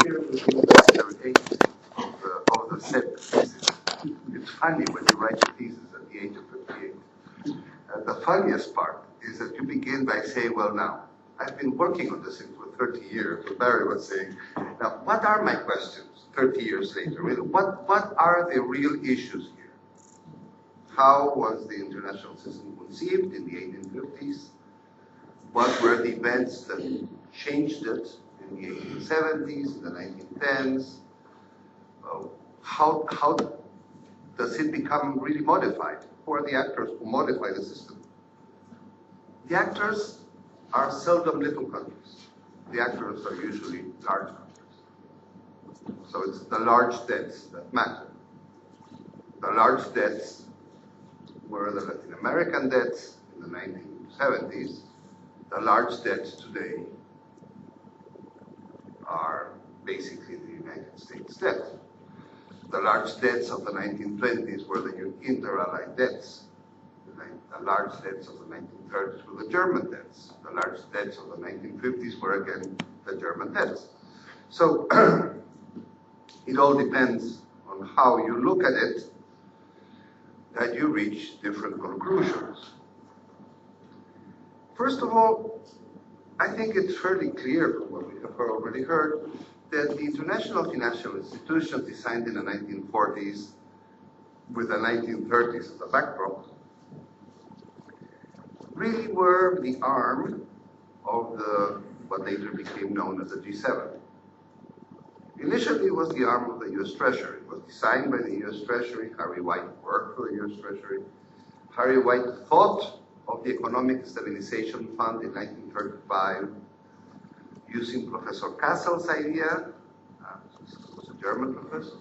here we see the age of the set thesis. It's funny when you write a thesis at the age of 58. The funniest part is that you begin by saying, well, now, I've been working on this thing for 30 years. So Barry was saying, now, what are my questions 30 years later? What are the real issues here? How was the international system conceived in the 1850s? What were the events that changed it in the 1870s, in the 1910s? How does it become really modified? Who are the actors who modify the system? The actors are seldom little countries. The actors are usually large countries. So it's the large debts that matter. The large debts were the Latin American debts in the 1970s. The large debts today are basically the United States debt. The large debts of the 1920s were the inter-allied debts. The large debts of the 1930s were the German debts. The large debts of the 1950s were again the German debts. So it all depends on how you look at it that you reach different conclusions. First of all, I think it's fairly clear from what we have already heard that the international financial institutions designed in the 1940s with the 1930s as a backdrop really were the arm of what later became known as the G7. Initially, it was the arm of the US Treasury. It was designed by the US Treasury. Harry White worked for the US Treasury. Harry White thought of the Economic Stabilization Fund in 1935 using Professor Kassel's idea, who was a German professor,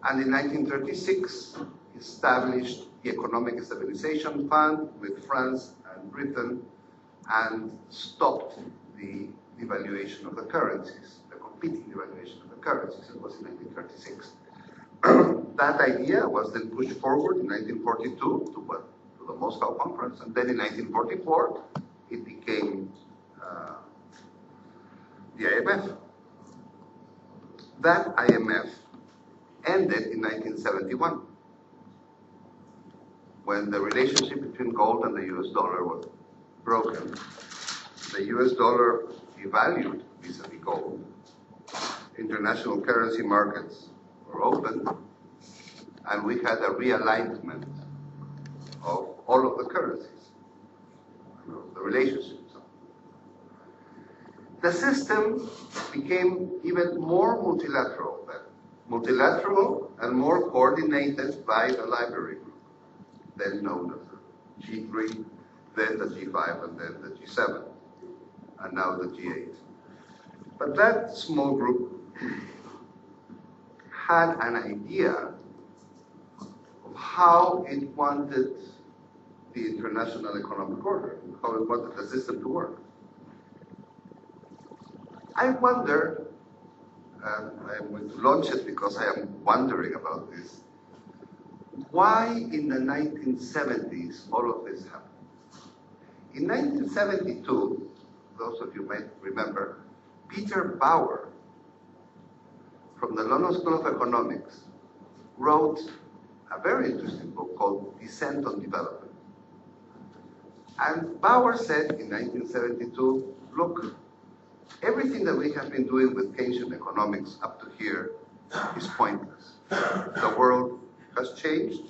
and in 1936 established the Economic Stabilization Fund with France and Britain and stopped the devaluation of the currencies, the competing devaluation of the currencies. It was in 1936. That idea was then pushed forward in 1942 to the Moscow Conference, and then in 1944 it became the IMF. That IMF ended in 1971 when the relationship between gold and the US dollar was broken. The US dollar devalued vis-a-vis gold. International currency markets were open, and we had a realignment of all of the currencies, the relationships. The system became even more multilateral then. Multilateral and more coordinated by the library group, then known as the G3, then the G5, and then the G7, and now the G8. But that small group had an idea of how it wanted the international economic order, how it wanted the system to work. I wonder, and I'm going to launch it because I am wondering about this, why in the 1970s all of this happened. In 1972, those of you might remember, Peter Bauer from the London School of Economics wrote a very interesting book called Descent on Development. And Bauer said in 1972, look, everything that we have been doing with Keynesian economics up to here is pointless. The world has changed,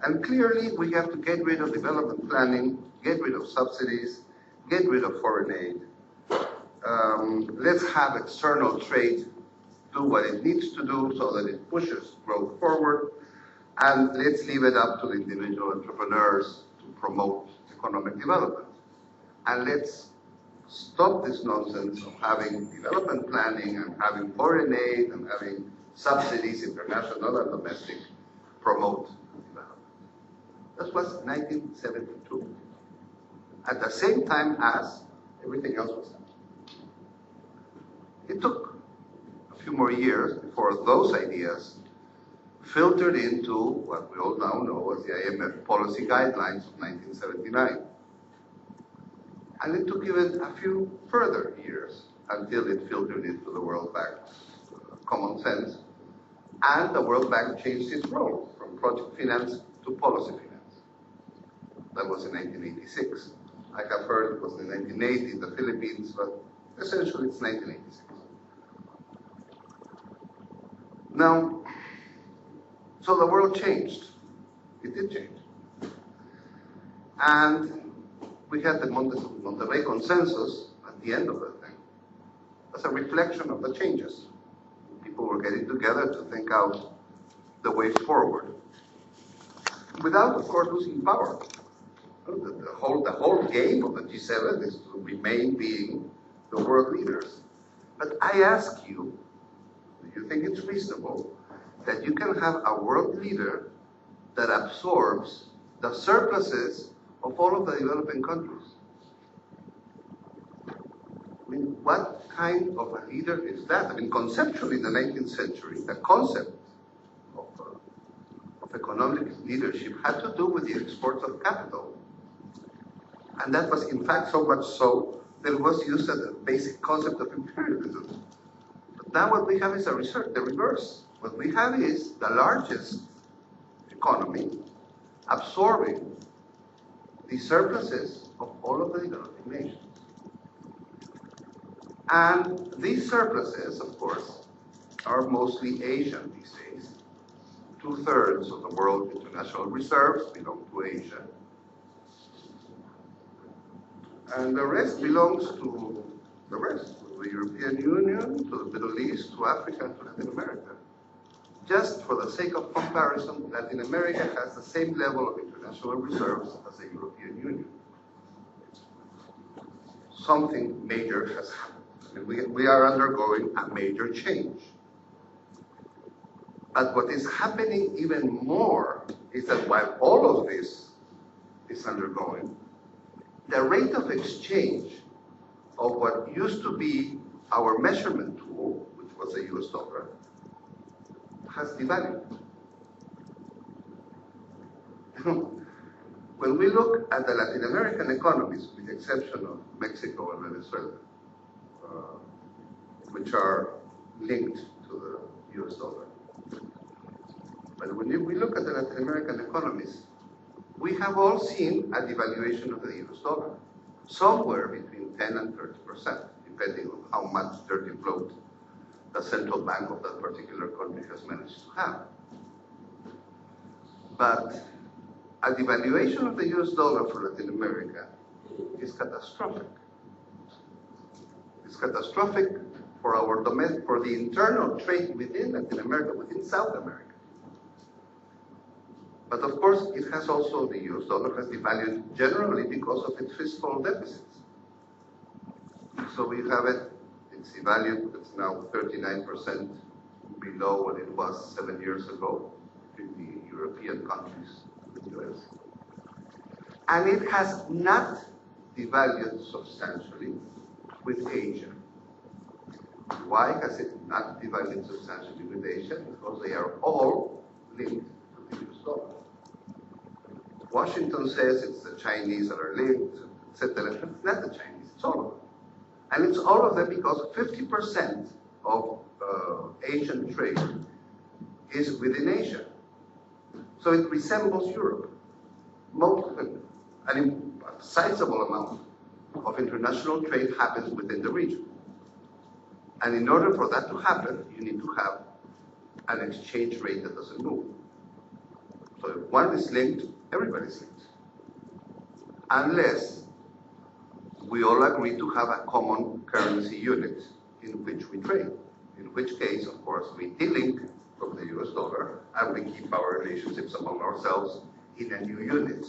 and clearly we have to get rid of development planning, get rid of subsidies, get rid of foreign aid. Let's have external trade do what it needs to do so that it pushes growth forward, and let's leave it up to the individual entrepreneurs to promote economic development. And let's stop this nonsense of having development planning and having foreign aid and having subsidies, international and domestic, promote development. That was 1972. At the same time as everything else was happening. It took a few more years before those ideas filtered into what we all now know as the IMF policy guidelines of 1979. And it took even a few further years until it filtered into the World Bank's common sense. And the World Bank changed its role from project finance to policy finance. That was in 1986. I have heard it was in 1980 in the Philippines, but essentially it's 1986. Now, so the world changed. It did change. And we had the Monterrey Consensus at the end of the thing as a reflection of the changes. People were getting together to think out the way forward, without, of course, losing power. The whole game of the G7 is to remain being the world leaders. But I ask you, do you think it's reasonable that you can have a world leader that absorbs the surpluses of all of the developing countries? I mean, what kind of a leader is that? I mean, conceptually, in the 19th century, the concept of economic leadership had to do with the export of capital. And that was, in fact, so much so that it was used as a basic concept of imperialism. But now what we have is the reverse. What we have is the largest economy absorbing the surpluses of all of the developing nations. And these surpluses, of course, are mostly Asian these days. 2/3 of the world's international reserves belong to Asia. And the rest belongs to the rest, to the European Union, to the Middle East, to Africa, and to Latin America. Just for the sake of comparison, Latin America has the same level of international reserves as the European Union. Something major has happened. I mean, we are undergoing a major change. But what is happening even more is that while all of this is undergoing, the rate of exchange of what used to be our measurement tool, which was the US dollar, has devalued. When we look at the Latin American economies, with the exception of Mexico and Venezuela, which are linked to the US dollar, but when we look at the Latin American economies, we have all seen a devaluation of the US dollar, somewhere between 10 and 30%, depending on how much dirty float the central bank of that particular country has managed to have. But a devaluation of the US dollar for Latin America is catastrophic. It's catastrophic for for the internal trade within Latin America, within South America. But of course, it has also, the US dollar has devalued generally because of its fiscal deficits. So we have it's devalued, it's now 39% below what it was 7 years ago in the European countries, the US. And it has not devalued substantially with Asia. Why has it not devalued substantially with Asia? Because they are all linked to the US dollar. Washington says it's the Chinese that are linked, etc. It's not the Chinese, it's all of them. And it's all of them because 50% of Asian trade is within Asia. So it resembles Europe. A sizable amount of international trade happens within the region. And in order for that to happen, you need to have an exchange rate that doesn't move. So if one is linked, everybody's linked. Unless we all agree to have a common currency unit in which we trade. In which case, of course, we delink from the US dollar and we keep our relationships among ourselves in a new unit.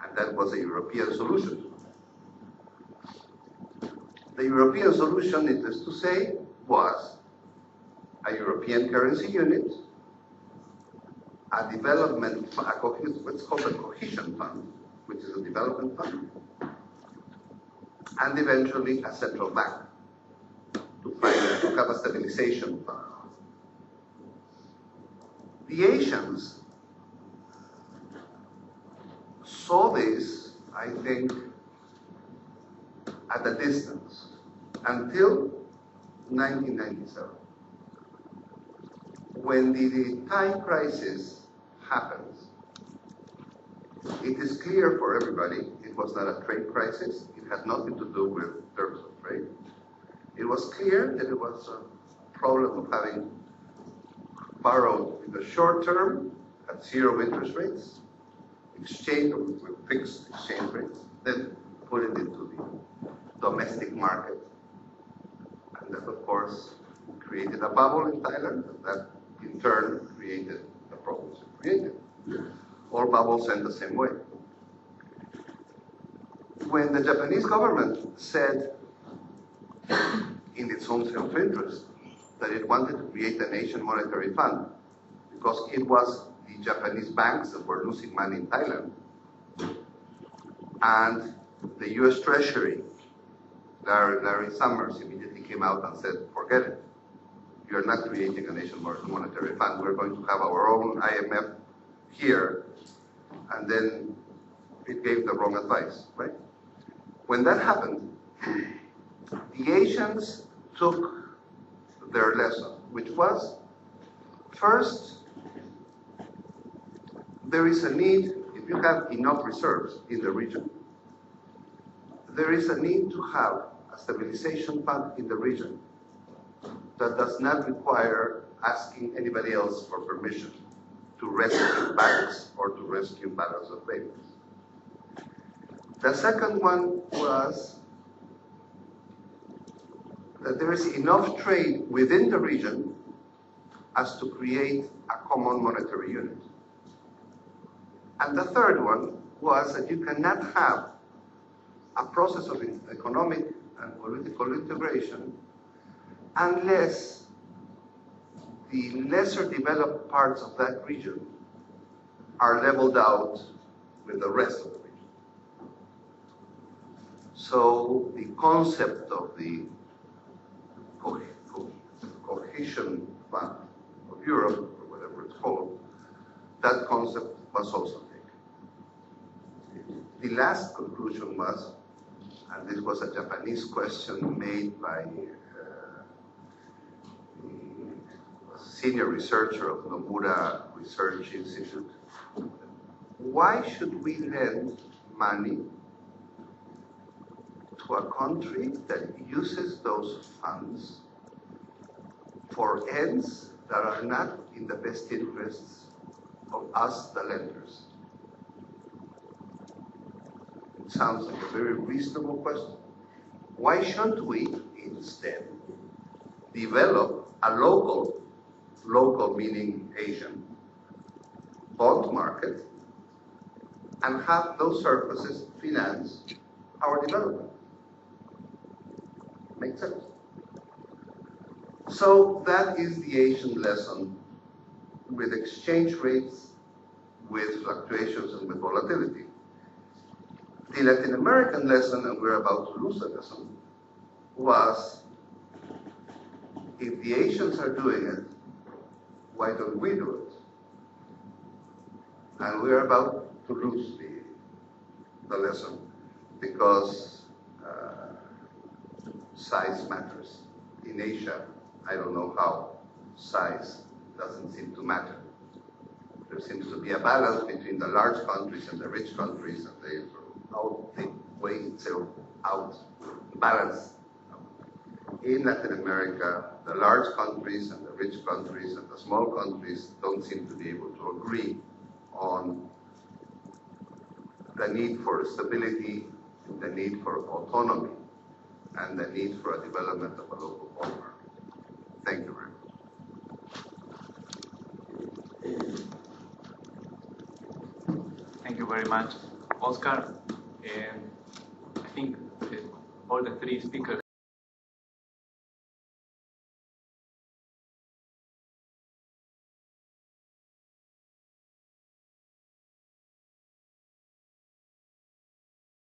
And that was a European solution. The European solution, needless to say, was a European currency unit, a development, what's called a cohesion fund, which is a development fund, and eventually a central bank to have a stabilization fund. The Asians saw this, I think, at a distance, until 1997. When the Thai crisis happens, it is clear for everybody it was not a trade crisis. It had nothing to do with terms of trade. It was clear that it was a problem of having borrowed in the short term at zero interest rates, exchange with fixed exchange rates, then put it into the domestic market. And that, of course, created a bubble in Thailand, and that in turn created the problems it created. All bubbles end the same way. When the Japanese government said, in its own self-interest, that it wanted to create a nation monetary fund, because it was the Japanese banks that were losing money in Thailand, and the US Treasury, Larry Summers, immediately came out and said, forget it. You're not creating a nation monetary fund. We're going to have our own IMF here. And then it gave the wrong advice, right? When that happened, the Asians took their lesson, which was, first, there is a need, if you have enough reserves in the region, there is a need to have a stabilization fund in the region that does not require asking anybody else for permission to rescue banks or to rescue balance of payments. The second one was that there is enough trade within the region as to create a common monetary unit. And the third one was that you cannot have a process of economic and political integration unless the lesser developed parts of that region are leveled out with the rest of the region. So the concept of the cohesion fund of Europe, or whatever it's called, that concept was also taken. The last conclusion was, and this was a Japanese question made by a senior researcher of Nomura Research Institute, why should we lend money to a country that uses those funds for ends that are not in the best interests of us, the lenders? It sounds like a very reasonable question. Why shouldn't we instead develop a local meaning Asian, bond market and have those surpluses finance our development? Makes sense. So that is the Asian lesson, with exchange rates, with fluctuations and with volatility. The Latin American lesson, and we're about to lose the lesson, was if the Asians are doing it, why don't we do it? And we're about to lose the lesson because size matters. In Asia, I don't know how, size doesn't seem to matter. There seems to be a balance between the large countries and the rich countries, and they weigh itself out, balance. In Latin America, the large countries and the rich countries and the small countries don't seem to be able to agree on the need for stability, the need for autonomy, and the need for a development of a local bond market. Thank you very much. Thank you very much, Oscar. I think all the three speakers